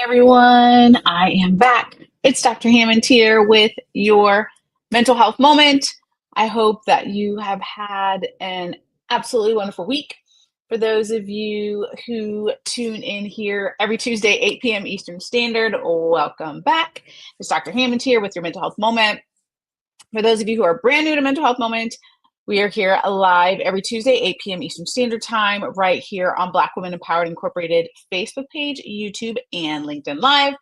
Everyone, I am back. It's Dr. Hammond here with your mental health moment. I hope that you have had an absolutely wonderful week. For those of you who tune in here every Tuesday, 8 p.m. Eastern Standard, welcome back. It's Dr. Hammond here with your mental health moment. For those of you who are brand new to Mental Health Moment, we are here live every Tuesday, 8 p.m. Eastern Standard Time, right here on Black Women Empowered Incorporated Facebook page, YouTube, and LinkedIn Live.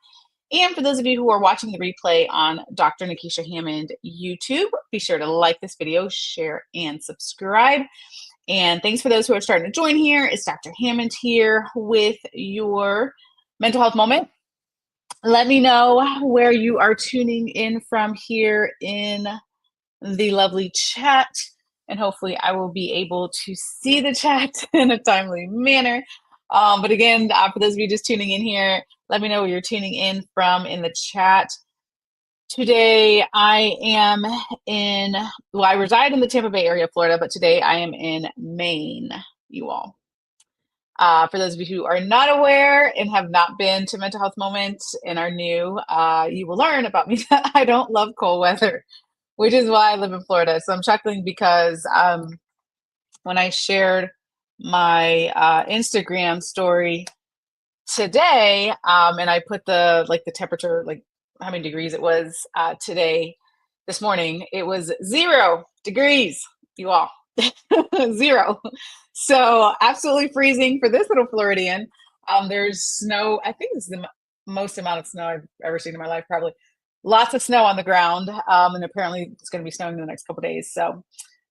And for those of you who are watching the replay on Dr. Nikisha Hammond YouTube, be sure to like this video, share, and subscribe. And thanks for those who are starting to join here. It's Dr. Hammond here with your mental health moment. Let me know where you are tuning in from here in the lovely chat. And hopefully I will be able to see the chat in a timely manner. But again, for those of you just tuning in here, let me know where you're tuning in from in the chat. Today I am I reside in the Tampa Bay area, Florida, but today I am in Maine, you all. For those of you who are not aware and have not been to Mental Health Moments and are new, you will learn about me that I don't love cold weather, which is why I live in Florida. So I'm chuckling because when I shared my Instagram story today, and I put the temperature, like how many degrees it was today, this morning, it was 0 degrees, you all. 0. So absolutely freezing for this little Floridian. There's snow. I think this is the most amount of snow I've ever seen in my life, probably. Lots of snow on the ground, and apparently it's going to be snowing in the next couple of days. So,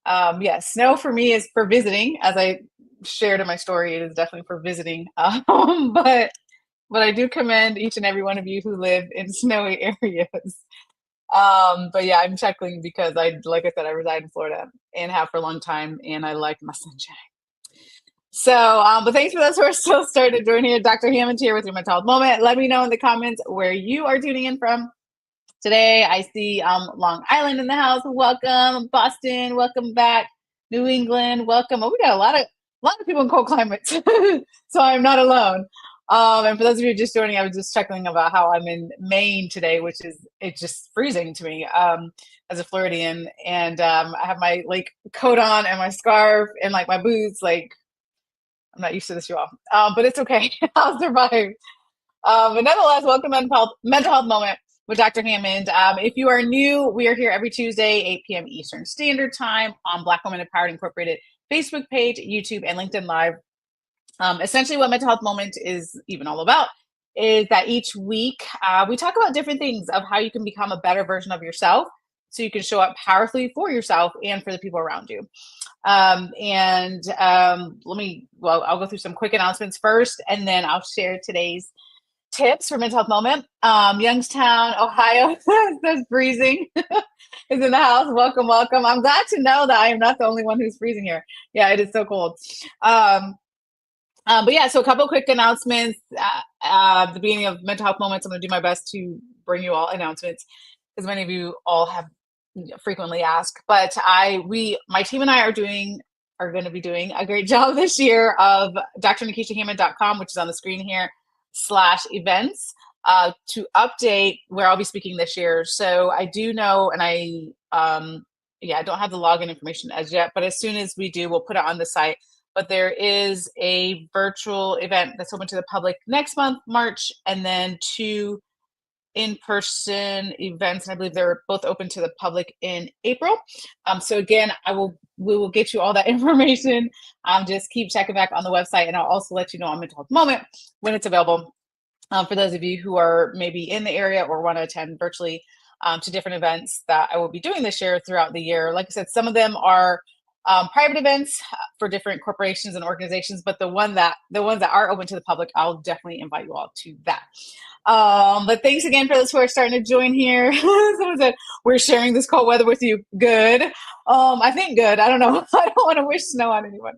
yeah, snow for me is for visiting, as I shared in my story. It is definitely for visiting, but I do commend each and every one of you who live in snowy areas. But yeah, I'm chuckling because like I said, I reside in Florida and have for a long time, and I like my sunshine. So, but thanks for those who are still starting to join here. Dr. Hammond here with your mental health moment. Let me know in the comments where you are tuning in from. Today, I see Long Island in the house. Welcome, Boston. Welcome back, New England. Welcome. Oh, we got a lot of people in cold climates, so I'm not alone. And for those of you just joining, I was just chuckling about how I'm in Maine today, which is it's just freezing to me as a Floridian. And I have my coat on and my scarf and my boots. I'm not used to this, you all, but it's okay. I'll survive. But nonetheless, welcome to Mental Health Moment with Dr. Hammond. If you are new, we are here every Tuesday, 8 p.m. Eastern Standard Time on Black Women Empowered Incorporated Facebook page, YouTube, and LinkedIn Live. Essentially, what Mental Health Moment is even all about is that each week we talk about different things of how you can become a better version of yourself so you can show up powerfully for yourself and for the people around you. I'll go through some quick announcements first, and then I'll share today's tips for Mental Health Moment. Youngstown, Ohio, that's freezing, is in the house. Welcome, welcome. I'm glad to know that I am not the only one who's freezing here. Yeah, it is so cold. But yeah, so a couple of quick announcements. At the beginning of Mental Health Moments, I'm going to do my best to bring you all announcements, because many of you all have frequently asked. But my team and I are going to be doing a great job this year of drnikishahammond.com, which is on the screen here, /events, to update where I'll be speaking this year. So I do know, and I don't have the login information as yet, but as soon as we do, we'll put it on the site. But there is a virtual event that's open to the public next month, March, and then 2 in-person events, and I believe they're both open to the public in April. So again, we will get you all that information. Just keep checking back on the website, and I'll also let you know on Mental Health Moment when it's available. For those of you who are maybe in the area or want to attend virtually to different events that I will be doing this year throughout the year. Like I said, some of them are private events for different corporations and organizations, but the ones that are open to the public, I'll definitely invite you all to that. But thanks again for those who are starting to join here. Someone said, we're sharing this cold weather with you. Good. I think good. I don't know. I don't want to wish snow on anyone.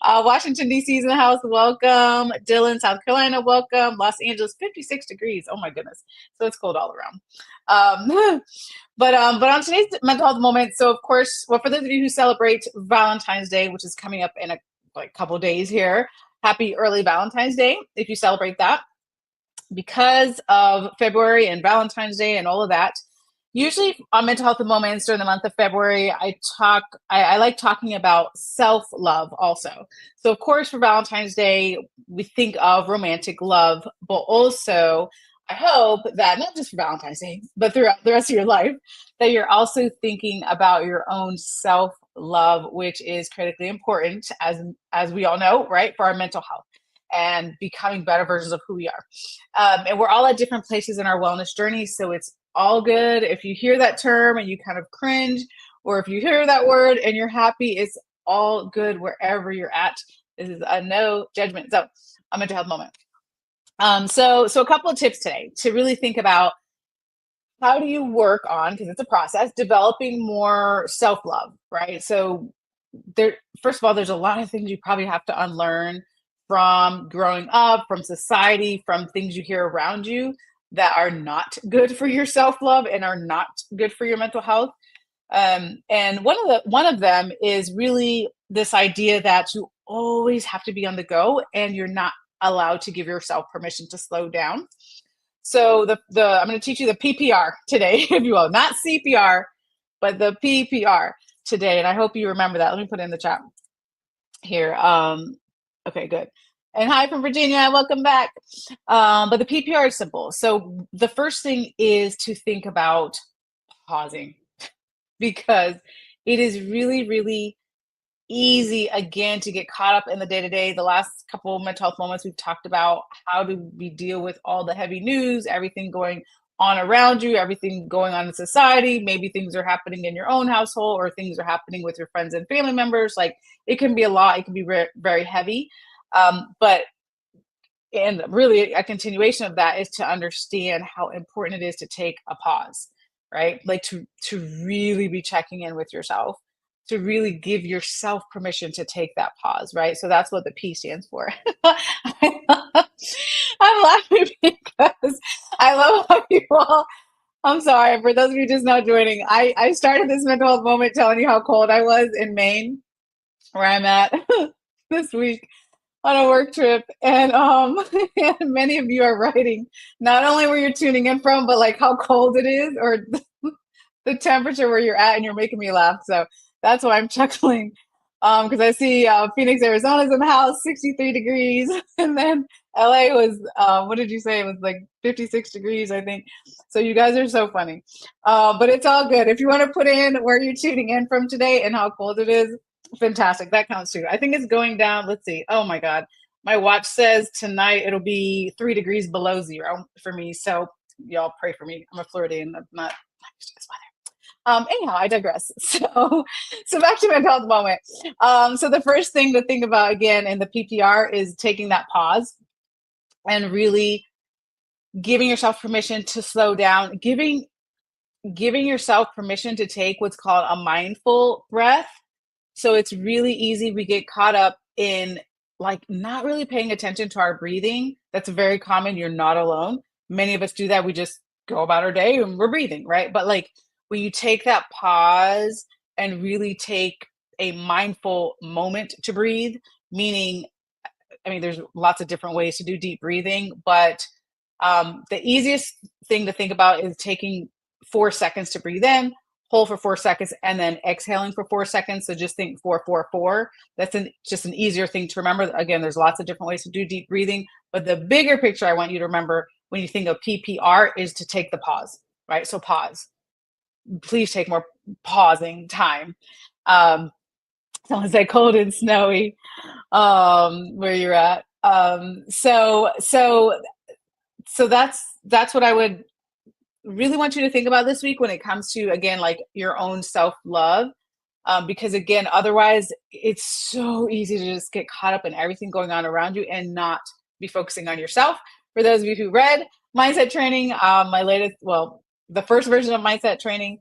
Washington, D.C. is in the house. Welcome. Dillon, South Carolina. Welcome. Los Angeles, 56 degrees. Oh my goodness. So it's cold all around. But on today's Mental Health Moment, so of course, for those of you who celebrate Valentine's Day, which is coming up in a couple days here, happy early Valentine's Day if you celebrate that. because of February and Valentine's Day and all of that. Usually on mental health moments during the month of February, I like talking about self-love also. So of course for Valentine's Day, we think of romantic love, but also I hope that not just for Valentine's Day, but throughout the rest of your life, that you're also thinking about your own self-love, which is critically important as we all know, right, for our mental health and becoming better versions of who we are. And we're all at different places in our wellness journey. So it's all good. If you hear that term and you kind of cringe, or if you hear that word and you're happy, it's all good wherever you're at. This is a no judgment. So a mental health moment. So a couple of tips today to really think about how do you work on, because it's a process, developing more self-love, right? So there, first of all, there's a lot of things you probably have to unlearn from growing up, from society, from things you hear around you that are not good for your self-love and are not good for your mental health. And one of them is really this idea that you always have to be on the go and you're not allowed to give yourself permission to slow down. So the I'm going to teach you the PPR today, if you will, not CPR, but the PPR today. And I hope you remember that. Let me put it in the chat here. Okay, good. And hi from Virginia, welcome back. But the PPR is simple. So the first thing is to think about pausing, because it is really, really easy again to get caught up in the day-to-day. The last couple of mental health moments we've talked about how do we deal with all the heavy news, everything going on around you, everything going on in society. Maybe things are happening in your own household or things are happening with your friends and family members. Like it can be a lot, it can be very heavy. But and really a continuation of that is to understand how important it is to take a pause, right? Like to really be checking in with yourself, to really give yourself permission to take that pause, right? So that's what the P stands for. I'm laughing because I love how you all, I'm sorry, for those of you just now joining, I started this mental health moment telling you how cold I was in Maine, where I'm at this week on a work trip. And and many of you are writing not only where you're tuning in from, but like how cold it is or the temperature where you're at, and you're making me laugh. So that's why I'm chuckling. Because I see Phoenix, Arizona's in the house, 63 degrees. And then LA was, what did you say? It was like 56 degrees, I think. So you guys are so funny. But it's all good. If you want to put in where you're tuning in from today and how cold it is, fantastic. That counts too. I think it's going down. Let's see. Oh my God. My watch says tonight it'll be 3 degrees below zero for me. So y'all pray for me. I'm a Floridian. I'm not used to this weather. Anyhow, I digress. So back to mental health moment. So the first thing to think about again in the PPR is taking that pause and really giving yourself permission to slow down, giving yourself permission to take what's called a mindful breath. So it's really easy. We get caught up in like not really paying attention to our breathing. That's very common. You're not alone. Many of us do that. We just go about our day and we're breathing, right? But like when you take that pause and really take a mindful moment to breathe, meaning, I mean, there's lots of different ways to do deep breathing, but the easiest thing to think about is taking 4 seconds to breathe in, hold for 4 seconds, and then exhaling for 4 seconds. So just think 4, 4, 4. That's just an easier thing to remember. Again, there's lots of different ways to do deep breathing, but the bigger picture I want you to remember when you think of PPR is to take the pause, right? So pause. Please take more pausing time. Someone said cold and snowy where you're at. So that's what I would really want you to think about this week when it comes to, again, like your own self-love. Because again, otherwise it's so easy to just get caught up in everything going on around you and not be focusing on yourself. For those of you who read Mindset Training, my latest, well, the first version of Mindset Training,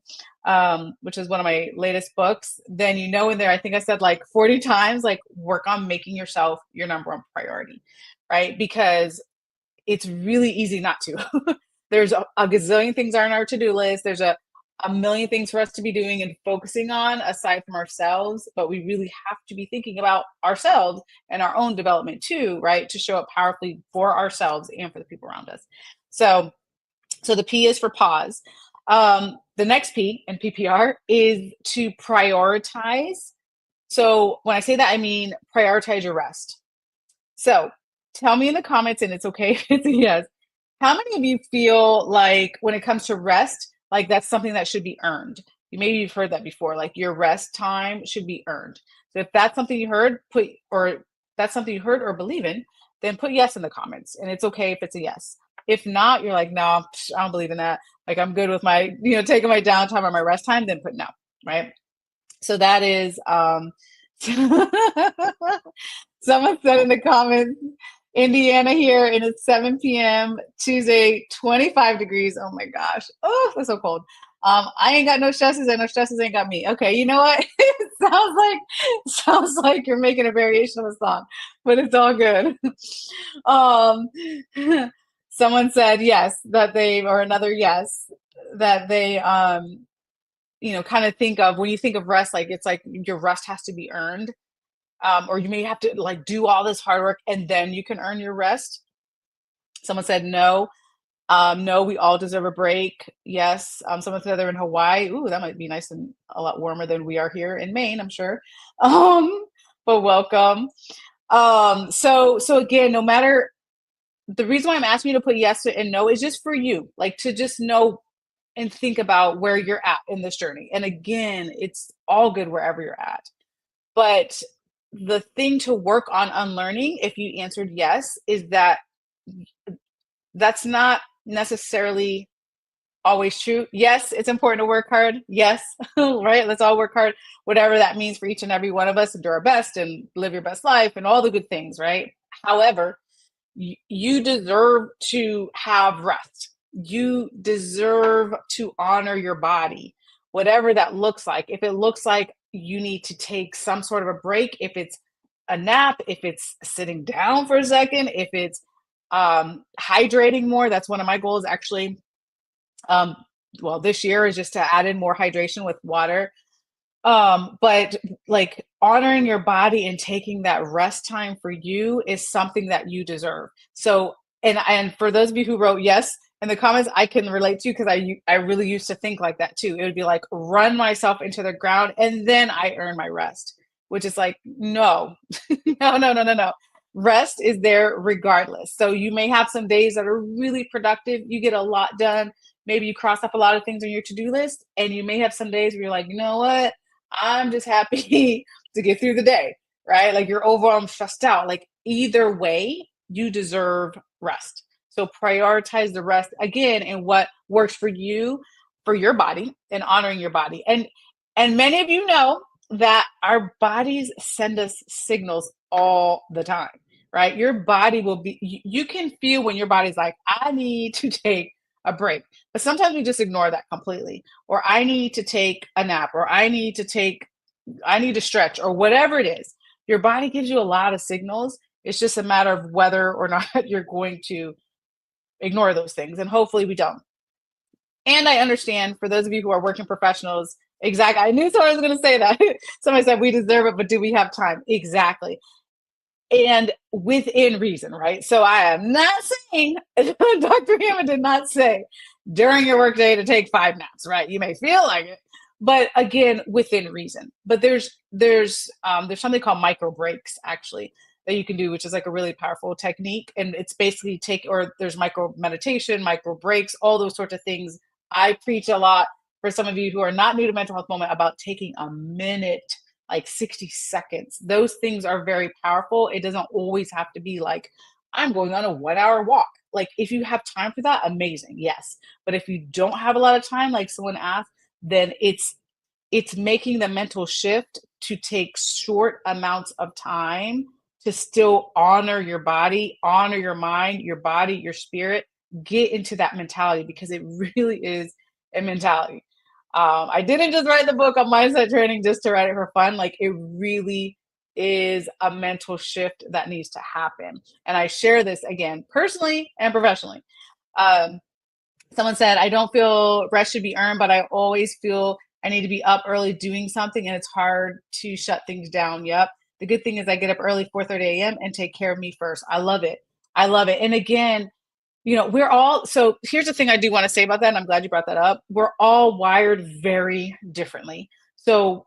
which is one of my latest books, then you know in there, I think I said like 40 times, like work on making yourself your number one priority, right? Because it's really easy not to. There's a gazillion things on our to-do list. There's a a million things for us to be doing and focusing on aside from ourselves, but we really have to be thinking about ourselves and our own development too, right? To show up powerfully for ourselves and for the people around us. So the P is for pause. The next P in PPR is to prioritize. So when I say that, I mean prioritize your rest. So tell me in the comments, and it's okay if it's a yes. How many of you feel like when it comes to rest, like that's something that should be earned? Maybe you've heard that before, like your rest time should be earned. So if that's something you heard, that's something you heard or believe in, then put yes in the comments. And it's okay if it's a yes. If not, you're like, no, I don't believe in that. Like I'm good with my, taking my downtime or my rest time, then put no, right? So that is someone said in the comments, Indiana here, and it's 7 p.m. Tuesday, 25 degrees. Oh my gosh. Oh, that's so cold. I ain't got no stresses, and no stresses ain't got me. Okay, you know what? It sounds like you're making a variation of a song, but it's all good. Um, someone said yes, or another yes, that they kind of think of when you think of rest, like it's like your rest has to be earned. Or you may have to like do all this hard work and then you can earn your rest. Someone said no. No, we all deserve a break. Yes. Someone said they're in Hawaii. Ooh, that might be nice and a lot warmer than we are here in Maine, I'm sure. But welcome. So again, no matter, the reason why I'm asking you to put yes and no is just for you, like to just know and think about where you're at in this journey. And again, it's all good wherever you're at. But the thing to work on unlearning, if you answered yes, is that that's not necessarily always true. Yes, it's important to work hard. Yes, right? Let's all work hard, whatever that means for each and every one of us, and do our best and live your best life and all the good things, right? However, you deserve to have rest. You deserve to honor your body, whatever that looks like. If it looks like you need to take some sort of a break, if it's a nap, if it's sitting down for a second, if it's hydrating more, that's one of my goals actually. This year is just to add in more hydration with water. But like honoring your body and taking that rest time for you is something that you deserve. So, and for those of you who wrote yes in the comments, I can relate to, because I really used to think like that too. It would be like run myself into the ground and then I earn my rest, which is like, no, no. Rest is there regardless. So you may have some days that are really productive. You get a lot done. Maybe you cross off a lot of things on your to-do list, and you may have some days where you're like, you know what? I'm just happy to get through the day, right? Like you're overwhelmed, stressed out. Like either way, you deserve rest. So prioritize the rest again and what works for you, for your body, and honoring your body. And many of you know that our bodies send us signals all the time, right? Your body will be, you can feel when your body's like, I need to take a break. But sometimes we just ignore that completely. Or I need to take a nap, or I need to stretch, or whatever it is. Your body gives you a lot of signals. It's just a matter of whether or not you're going to ignore those things. And hopefully we don't. And I understand for those of you who are working professionals, exactly. I knew someone was going to say that. Somebody said we deserve it, but do we have time? Exactly. And within reason, right? So I am not saying, Dr. Hammond did not say during your workday to take 5 naps, right? You may feel like it, but again, within reason. But there's something called micro breaks actually that you can do, which is like a really powerful technique. And it's basically there's micro meditation, micro breaks, all those sorts of things. I preach a lot for some of you who are not new to Mental Health Moment about taking a minute, like 60 seconds. Those things are very powerful. It doesn't always have to be like, I'm going on a 1-hour walk. Like if you have time for that, amazing. Yes. But if you don't have a lot of time, like someone asked, then it's making the mental shift to take short amounts of time to still honor your body, honor your mind, your body, your spirit, get into that mentality, because it really is a mentality. I didn't just write the book on mindset training just to write it for fun. Like it really is a mental shift that needs to happen. And I share this again, personally and professionally. Someone said, I don't feel rest should be earned, but I always feel I need to be up early doing something and it's hard to shut things down. Yep. The good thing is I get up early, 4:30 a.m. and take care of me first. I love it. I love it. And again, we're all, so here's the thing I do want to say about that, and I'm glad you brought that up. We're all wired very differently. So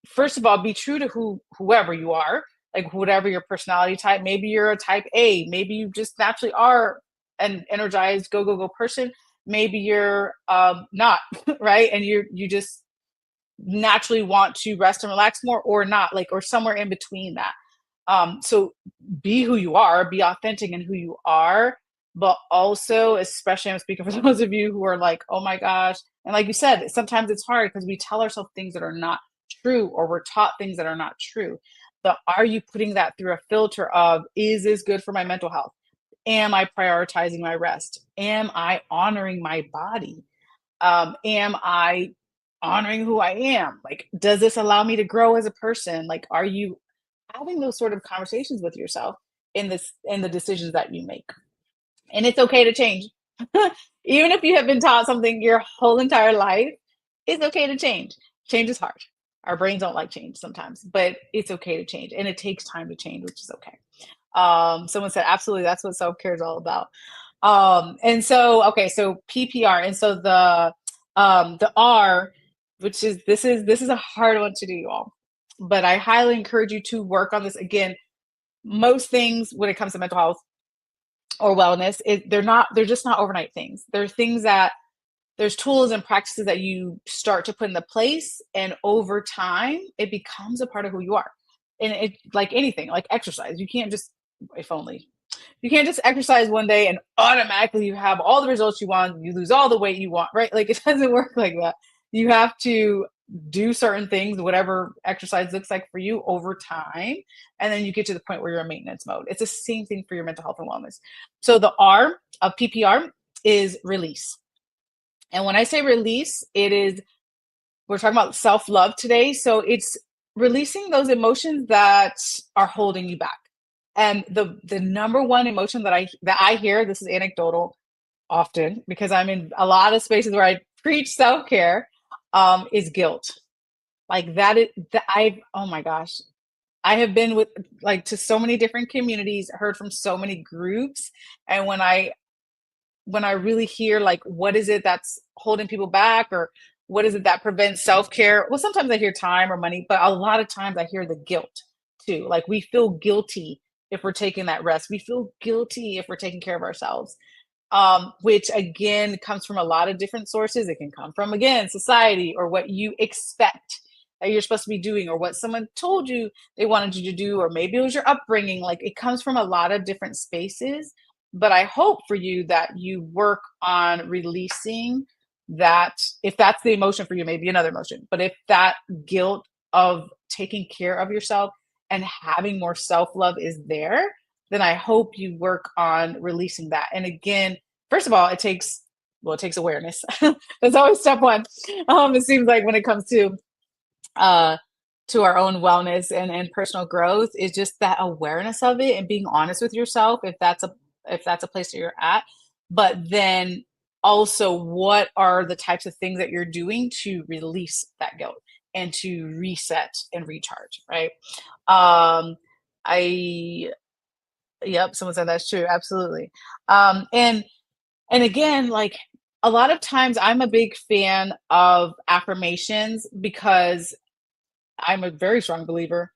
first of all, be true to whoever you are, like whatever your personality type. Maybe you're a type A. Maybe you just naturally are an energized, go go go person. Maybe you're not, right, and you just naturally want to rest and relax more, or not, like, or somewhere in between that. So be who you are, be authentic in who you are, but also, especially I'm speaking for those of you who are like, oh my gosh, and like you said, sometimes it's hard because we tell ourselves things that are not true, or we're taught things that are not true. But are you putting that through a filter of, is this good for my mental health? Am I prioritizing my rest? Am I honoring my body? Am I honoring who I am? Like, does this allow me to grow as a person? Like, are you having those sort of conversations with yourself in the decisions that you make? And it's okay to change. Even if you have been taught something your whole entire life, it's okay to change. Change is hard. Our brains don't like change sometimes, but it's okay to change. And it takes time to change, which is okay. Someone said, absolutely, that's what self-care is all about. And so, okay, so PPR. And so the R, which is this is a hard one to do, y'all. But I highly encourage you to work on this. Again, most things when it comes to mental health or wellness, they're just not overnight things. They're things that there's tools and practices that you start to put into place, and over time it becomes a part of who you are. And it, like anything, like exercise, you can't just, if only, you can't just exercise one day and automatically you have all the results you want, you lose all the weight you want, right? Like, it doesn't work like that. You have to do certain things, whatever exercise looks like for you, over time, and then you get to the point where you're in maintenance mode. It's the same thing for your mental health and wellness. So the R of PPR is release. And when I say release, we're talking about self love today. So it's releasing those emotions that are holding you back. And the number one emotion that I hear, this is anecdotal often because I'm in a lot of spaces where I preach self care, is guilt. Like that is that I oh my gosh, I have been with, like, to so many different communities, heard from so many groups, and when I really hear, like, what is it that's holding people back, or what is it that prevents self-care? Well, sometimes I hear time or money, but a lot of times I hear the guilt too. Like, we feel guilty if we're taking that rest. We feel guilty if we're taking care of ourselves. Which again comes from a lot of different sources. It can come from, again, society, or what you expect that you're supposed to be doing, or what someone told you they wanted you to do, or maybe it was your upbringing. Like, it comes from a lot of different spaces. But I hope for you that you work on releasing that. If that's the emotion for you, maybe another emotion, but if that guilt of taking care of yourself and having more self-love is there, then I hope you work on releasing that. And again, first of all, it takes awareness. That's always step one. It seems like when it comes uh to our own wellness and personal growth, is just that awareness of it and being honest with yourself, if that's a place that you're at. But then also, what are the types of things that you're doing to release that guilt and to reset and recharge, right? Um I Yep, someone said that's true, absolutely. And again, like, a lot of times I'm a big fan of affirmations because I'm a very strong believer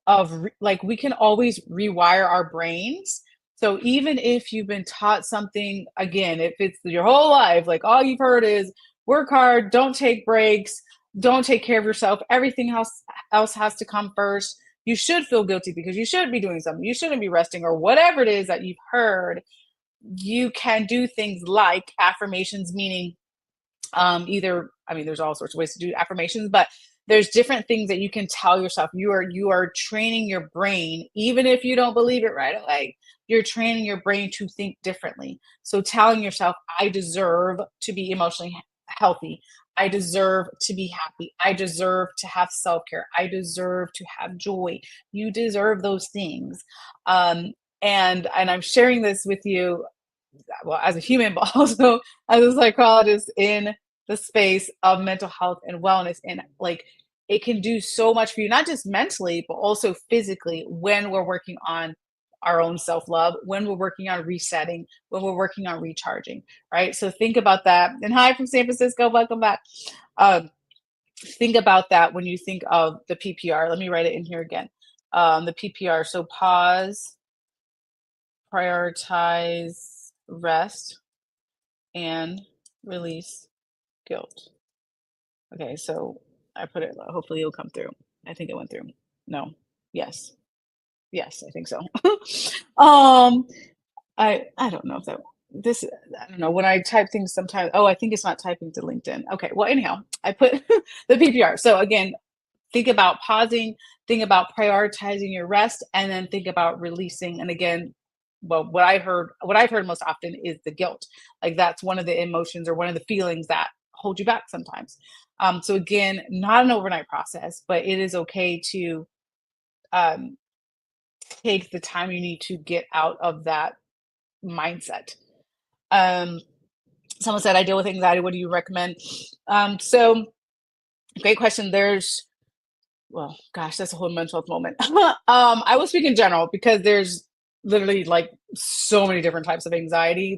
of like, we can always rewire our brains. So even if you've been taught something, again, if it's your whole life, like all you've heard is work hard, don't take breaks, don't take care of yourself, everything else has to come first. You should feel guilty because you should be doing something. You shouldn't be resting, or whatever it is that you've heard. You can do things like affirmations, meaning, either, I mean, there's all sorts of ways to do affirmations, but there's different things that you can tell yourself. You are training your brain, even if you don't believe it right away. You're training your brain to think differently. So telling yourself, I deserve to be emotionally healthy, I deserve to be happy, I deserve to have self-care, I deserve to have joy. You deserve those things. And I'm sharing this with you well, as a human, but also as a psychologist in the space of mental health and wellness. And like, it can do so much for you, not just mentally, but also physically when we're working on our own self love, when we're working on resetting, when we're working on recharging, right? So think about that. And hi from San Francisco, welcome back. Um, think about that when you think of the PPR. Let me write it in here again. The PPR. So pause, prioritize rest, and release guilt. Okay, so I put it, hopefully it'll come through. I think it went through. No. Yes. Yes, I think so. um, I don't know if that this I don't know when I type things sometimes. Oh, I think it's not typing to LinkedIn. Okay, well anyhow, I put the PPR. So again, think about pausing, think about prioritizing your rest, and then think about releasing. And again, well, what I've heard most often is the guilt. Like that's one of the emotions or one of the feelings that hold you back sometimes. So again, not an overnight process, but it is okay to um, take the time you need to get out of that mindset. Um, someone said, I deal with anxiety. What do you recommend? So great question. Well, gosh, that's a whole mental health moment. I will speak in general because there's literally like so many different types of anxiety.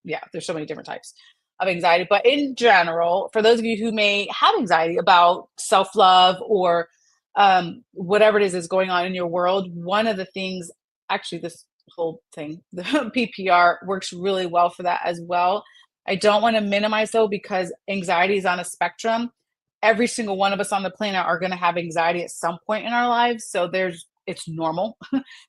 Yeah, there's so many different types of anxiety. But in general, for those of you who may have anxiety about self-love or whatever it is going on in your world, one of the things, actually, this whole thing, the PPR works really well for that as well. I don't want to minimize though, because anxiety is on a spectrum. Every single one of us on the planet are going to have anxiety at some point in our lives. So it's normal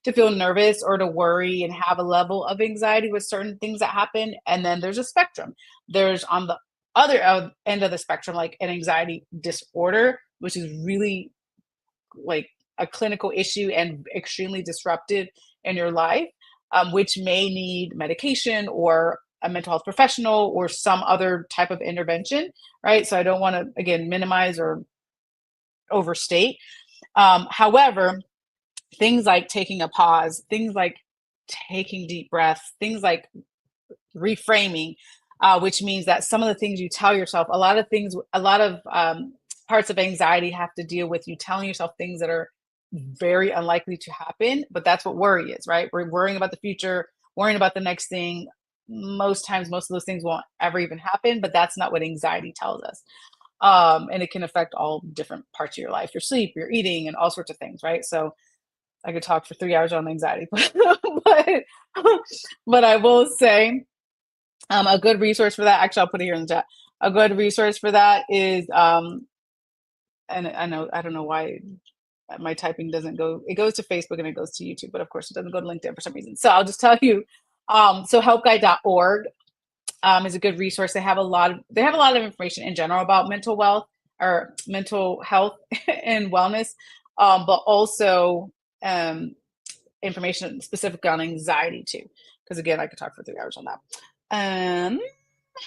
to feel nervous or to worry and have a level of anxiety with certain things that happen. And then there's a spectrum. There's on the other end of the spectrum, like an anxiety disorder, which is really like a clinical issue and extremely disruptive in your life, which may need medication or a mental health professional or some other type of intervention, right? So I don't want to, again, minimize or overstate. However, things like taking a pause, things like taking deep breaths, things like reframing, which means that some of the things you tell yourself, a lot of parts of anxiety have to deal with you telling yourself things that are very unlikely to happen. But that's what worry is, right? We're worrying about the future, worrying about the next thing. Most times, most of those things won't ever even happen, but that's not what anxiety tells us. And it can affect all different parts of your life, your sleep, your eating, and all sorts of things, right? So I could talk for 3 hours on anxiety, but, but I will say a good resource for that, actually, I'll put it here in the chat. A good resource for that is, and I don't know why my typing doesn't go, it goes to Facebook and it goes to YouTube, but of course it doesn't go to LinkedIn for some reason. So I'll just tell you, so helpguide.org is a good resource. They have a lot of information in general about mental wealth or mental health and wellness, but also information specifically on anxiety too. Because again, I could talk for 3 hours on that.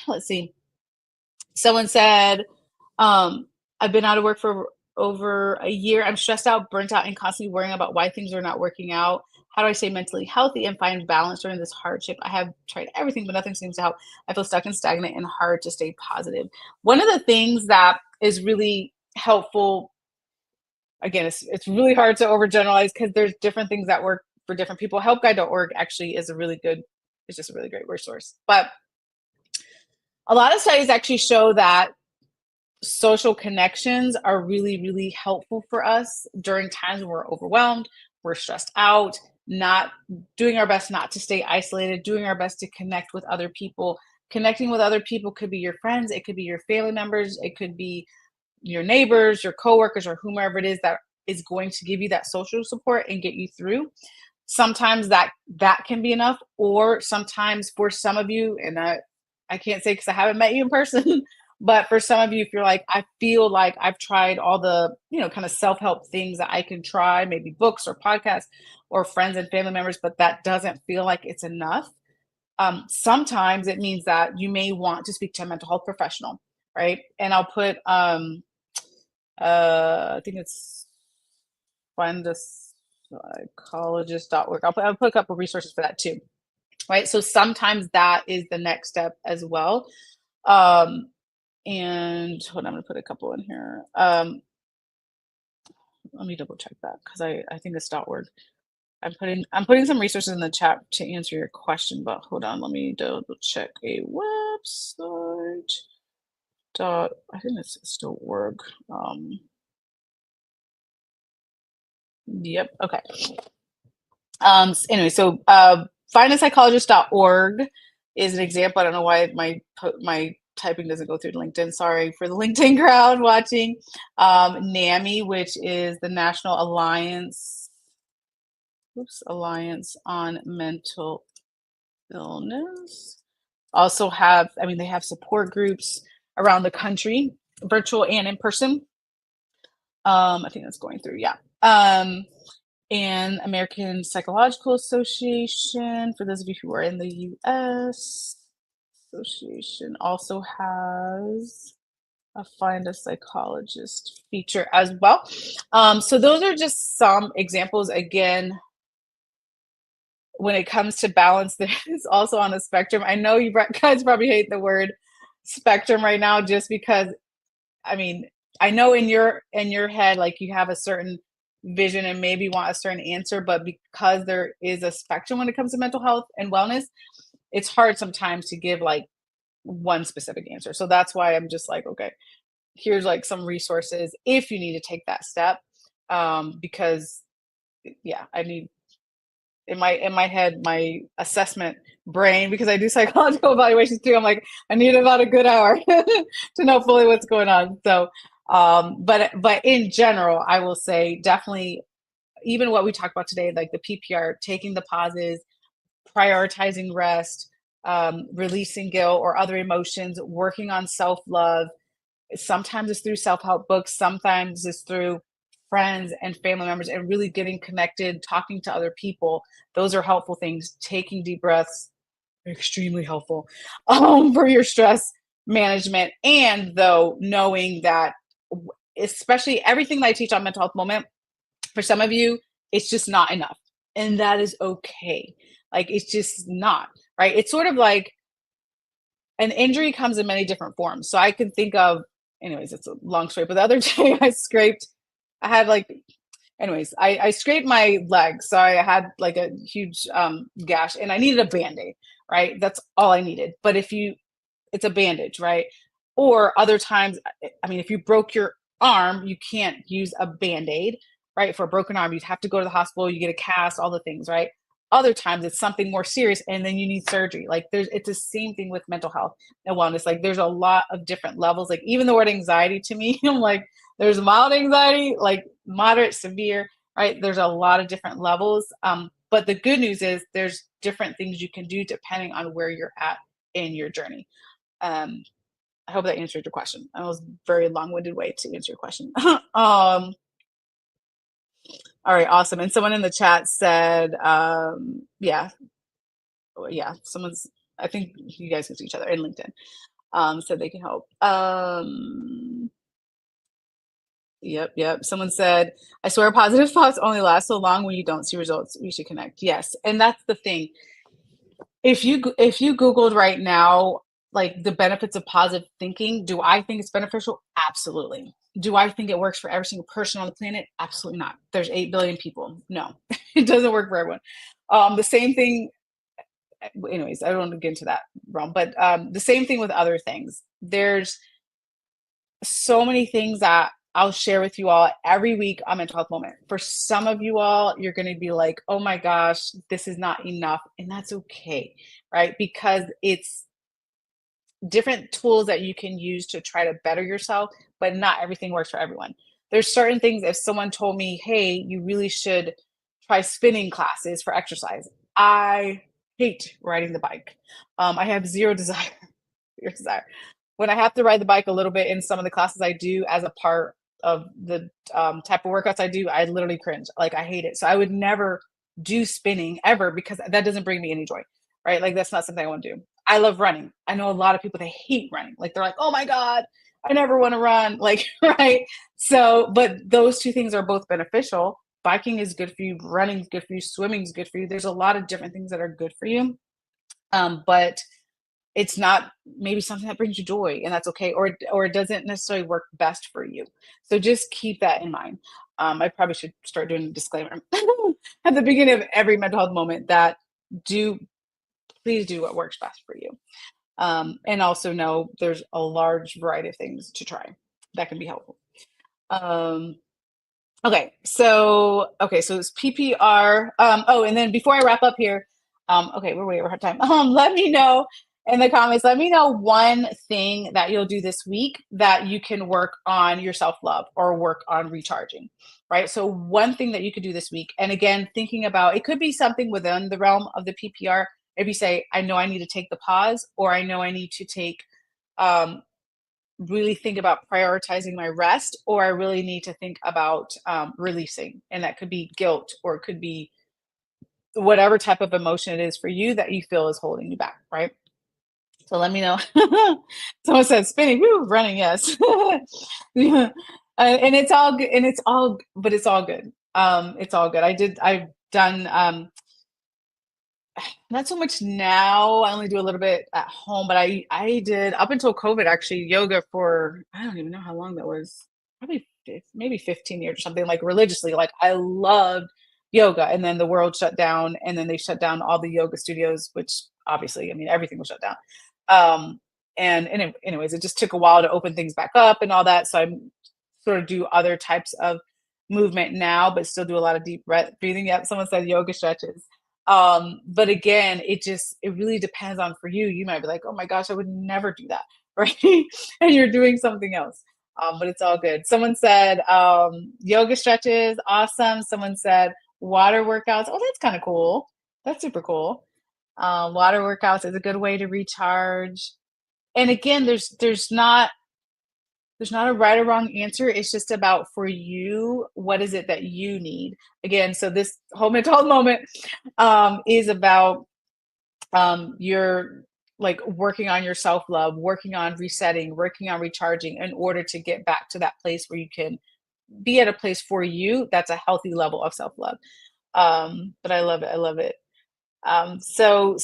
Let's see. Someone said, I've been out of work for over a year. I'm stressed out, burnt out, and constantly worrying about why things are not working out. How do I stay mentally healthy and find balance during this hardship? I have tried everything, but nothing seems to help. I feel stuck and stagnant and hard to stay positive. One of the things that is really helpful, again, it's really hard to overgeneralize because there's different things that work for different people. Helpguide.org actually is it's just a really great resource. But a lot of studies actually show that social connections are really, really helpful for us during times when we're overwhelmed, we're stressed out, not doing our best not to stay isolated, doing our best to connect with other people. Connecting with other people could be your friends, it could be your family members, it could be your neighbors, your coworkers, or whomever it is that is going to give you that social support and get you through. Sometimes that can be enough, or sometimes for some of you, and I can't say because I haven't met you in person, but for some of you, if you're like, I feel like I've tried all the, kind of self-help things that I can try, maybe books or podcasts or friends and family members, but that doesn't feel like it's enough. Sometimes it means that you may want to speak to a mental health professional, right? And I'll put, I think it's find a psychologist.org. I'll put a couple resources for that too. right? So sometimes that is the next step as well. Um, and hold on, I'm gonna put a couple in here. Let me double check that because I think it's .org. I'm putting some resources in the chat to answer your question, but hold on, let me double check a website. I think it's still org. Yep. Okay. Anyway, so findapsychologist.org is an example. I don't know why my typing doesn't go through to LinkedIn. Sorry for the LinkedIn crowd watching. NAMI, which is the National Alliance on Mental Illness. Also have, I mean, they have support groups around the country, virtual and in person. I think that's going through, yeah. And American Psychological Association, for those of you who are in the US, association also has a Find a Psychologist feature as well. So those are just some examples. Again, when it comes to balance, there's also on the spectrum. I know you guys probably hate the word spectrum right now, just because, I mean, I know in your head, like, you have a certain vision and maybe want a certain answer, but because there is a spectrum when it comes to mental health and wellness, it's hard sometimes to give like one specific answer. So that's why I'm just like, okay, here's like some resources if you need to take that step. Because yeah, I need, in my head, my assessment brain, because I do psychological evaluations too, I'm like, I need about a good hour to know fully what's going on. So but in general, I will say definitely, even what we talked about today, like the PPR, taking the pauses, prioritizing rest, releasing guilt or other emotions, working on self-love. Sometimes it's through self-help books, sometimes it's through friends and family members, and really getting connected, talking to other people. Those are helpful things. Taking deep breaths, extremely helpful for your stress management. And though, knowing that, especially everything that I teach on mental health moment, for some of you, it's just not enough. And that is okay. Like, it's just not, right? It's sort of like an injury comes in many different forms. So I can think of, anyways, it's a long story, but the other day I had like, anyways, I scraped my leg. So I had like a huge gash and I needed a Band-Aid, right? That's all I needed. But it's a bandage, right? Or other times, I mean, if you broke your arm, you can't use a Band-Aid, right? For a broken arm, you'd have to go to the hospital, you get a cast, all the things, right? Other times it's something more serious and then you need surgery. Like, it's the same thing with mental health and wellness. Like, there's a lot of different levels. Like, even the word anxiety to me, I'm like, there's mild anxiety, like moderate, severe, right? There's a lot of different levels. But the good news is there's different things you can do depending on where you're at in your journey. I hope that answered your question. That was a very long-winded way to answer your question. All right, awesome. And someone in the chat said, yeah, I think you guys can see each other in LinkedIn. Said they can help. Yep. Someone said, I swear positive thoughts only last so long when you don't see results. We should connect. Yes. And that's the thing. If you Googled right now, like, the benefits of positive thinking, do I think it's beneficial? Absolutely. Do I think it works for every single person on the planet? Absolutely not. There's 8 billion people. No, it doesn't work for everyone. The same thing, anyways, I don't want to get into that realm, but the same thing with other things. There's so many things that I'll share with you all every week on Mental Health Moment. For some of you all, you're going to be like, oh my gosh, this is not enough. And that's okay, right? Because it's different tools that you can use to try to better yourself, but not everything works for everyone. There's certain things, if someone told me, hey, you really should try spinning classes for exercise, I hate riding the bike. I have zero desire. When I have to ride the bike a little bit in some of the classes I do as a part of the type of workouts I do, I literally cringe. Like, I hate it. So I would never do spinning ever, because that doesn't bring me any joy, right? Like, that's not something I want to do. I love running. I know a lot of people, they hate running. Like, they're like, oh my God, I never want to run. Like, right? So, but those two things are both beneficial. Biking is good for you. Running is good for you. Swimming is good for you. There's a lot of different things that are good for you. But it's not maybe something that brings you joy, and that's okay, or it doesn't necessarily work best for you. So just keep that in mind. I probably should start doing a disclaimer at the beginning of every mental health moment that do please do what works best for you. And also know there's a large variety of things to try that can be helpful. Um, okay, so it's PPR. Oh, and then before I wrap up here, okay, we're way over time. Let me know in the comments. Let me know one thing that you'll do this week that you can work on your self love or work on recharging. Right. So one thing that you could do this week, and again, thinking about it could be something within the realm of the PPR. If you say, I know I need to take the pause, or I know I need to take um, really think about prioritizing my rest, or I really need to think about releasing. And that could be guilt, or it could be whatever type of emotion it is for you that you feel is holding you back, right? So let me know. Someone said spinning, woo, running, yes. Yeah. And it's all good, and but it's all good. It's all good. I've done not so much now. I only do a little bit at home, but I did up until COVID actually yoga for I don't even know how long that was. Probably maybe 15 years or something, like religiously. Like I loved yoga, and then the world shut down, and then they shut down all the yoga studios, which obviously, I mean, everything was shut down. Um, anyways, it just took a while to open things back up and all that. So I sort of do other types of movement now, but still do a lot of deep breathing. Yep, someone said yoga stretches. But again, it really depends on for you. You might be like, oh my gosh, I would never do that, right? And you're doing something else. But it's all good. Someone said yoga stretches, awesome. Someone said water workouts. Oh, that's kind of cool. That's super cool. Water workouts is a good way to recharge. And again, there's not a right or wrong answer. It's just about for you, what is it that you need? Again, so this whole mental health moment is about your like working on your self love, working on resetting, working on recharging in order to get back to that place where you can be at a place for you that's a healthy level of self love. But I love it. I love it. So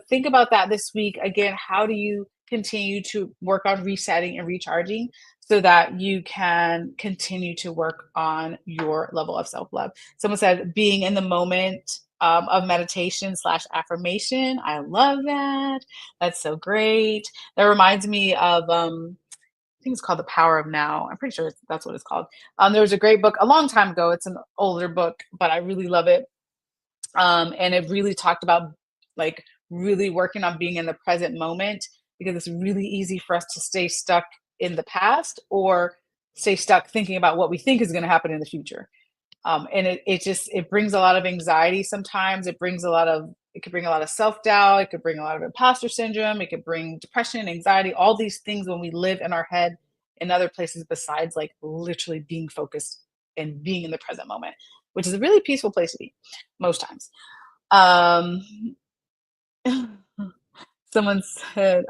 think about that this week. Again, how do you continue to work on resetting and recharging so that you can continue to work on your level of self-love? Someone said being in the moment of meditation slash affirmation. I love that. That's so great. That reminds me of I think it's called The Power of Now. I'm pretty sure that's what it's called. There was a great book a long time ago. It's an older book, but I really love it, and it really talked about like really working on being in the present moment, because it's really easy for us to stay stuck in the past or stay stuck thinking about what we think is going to happen in the future. And it brings a lot of anxiety. Sometimes it could bring a lot of self-doubt. It could bring a lot of imposter syndrome. It could bring depression, anxiety, all these things when we live in our head in other places besides like literally being focused and being in the present moment, which is a really peaceful place to be most times. Um, someone said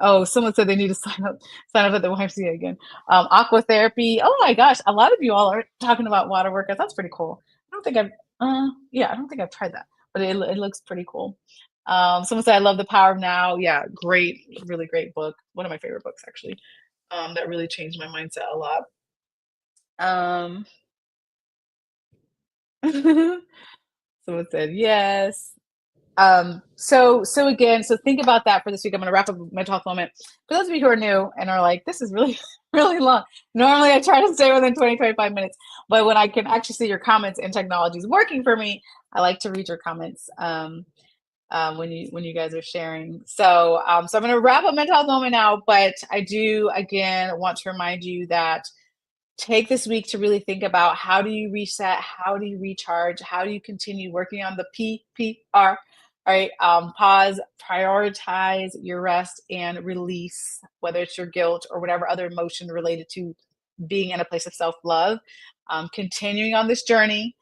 they need to sign up at the YMCA again. Aqua therapy. Oh my gosh, a lot of you all are talking about water workouts. That's pretty cool. I don't think I've tried that, but it looks pretty cool. Someone said I love The Power of Now. Yeah, great, really great book. One of my favorite books actually. That really changed my mindset a lot. Um, someone said yes. So think about that for this week. I'm going to wrap up my talk moment. For those of you who are new and are like, this is really, really long. Normally I try to stay within 20, 25 minutes, but when I can actually see your comments and technology is working for me, I like to read your comments when you guys are sharing. So I'm going to wrap up mental health moment now, but I do again want to remind you that take this week to really think about how do you reset, how do you recharge, how do you continue working on the PPR. All right, pause, prioritize your rest and release, whether it's your guilt or whatever other emotion related to being in a place of self-love. Continuing on this journey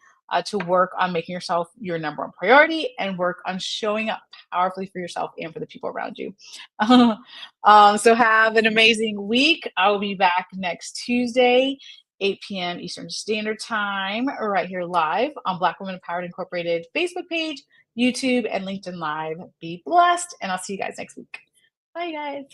to work on making yourself your number one priority and work on showing up powerfully for yourself and for the people around you. So have an amazing week. I will be back next Tuesday. 8 p.m. Eastern Standard Time, right here live on Black Women Empowered Incorporated Facebook page, YouTube, and LinkedIn Live. Be blessed, and I'll see you guys next week. Bye, guys.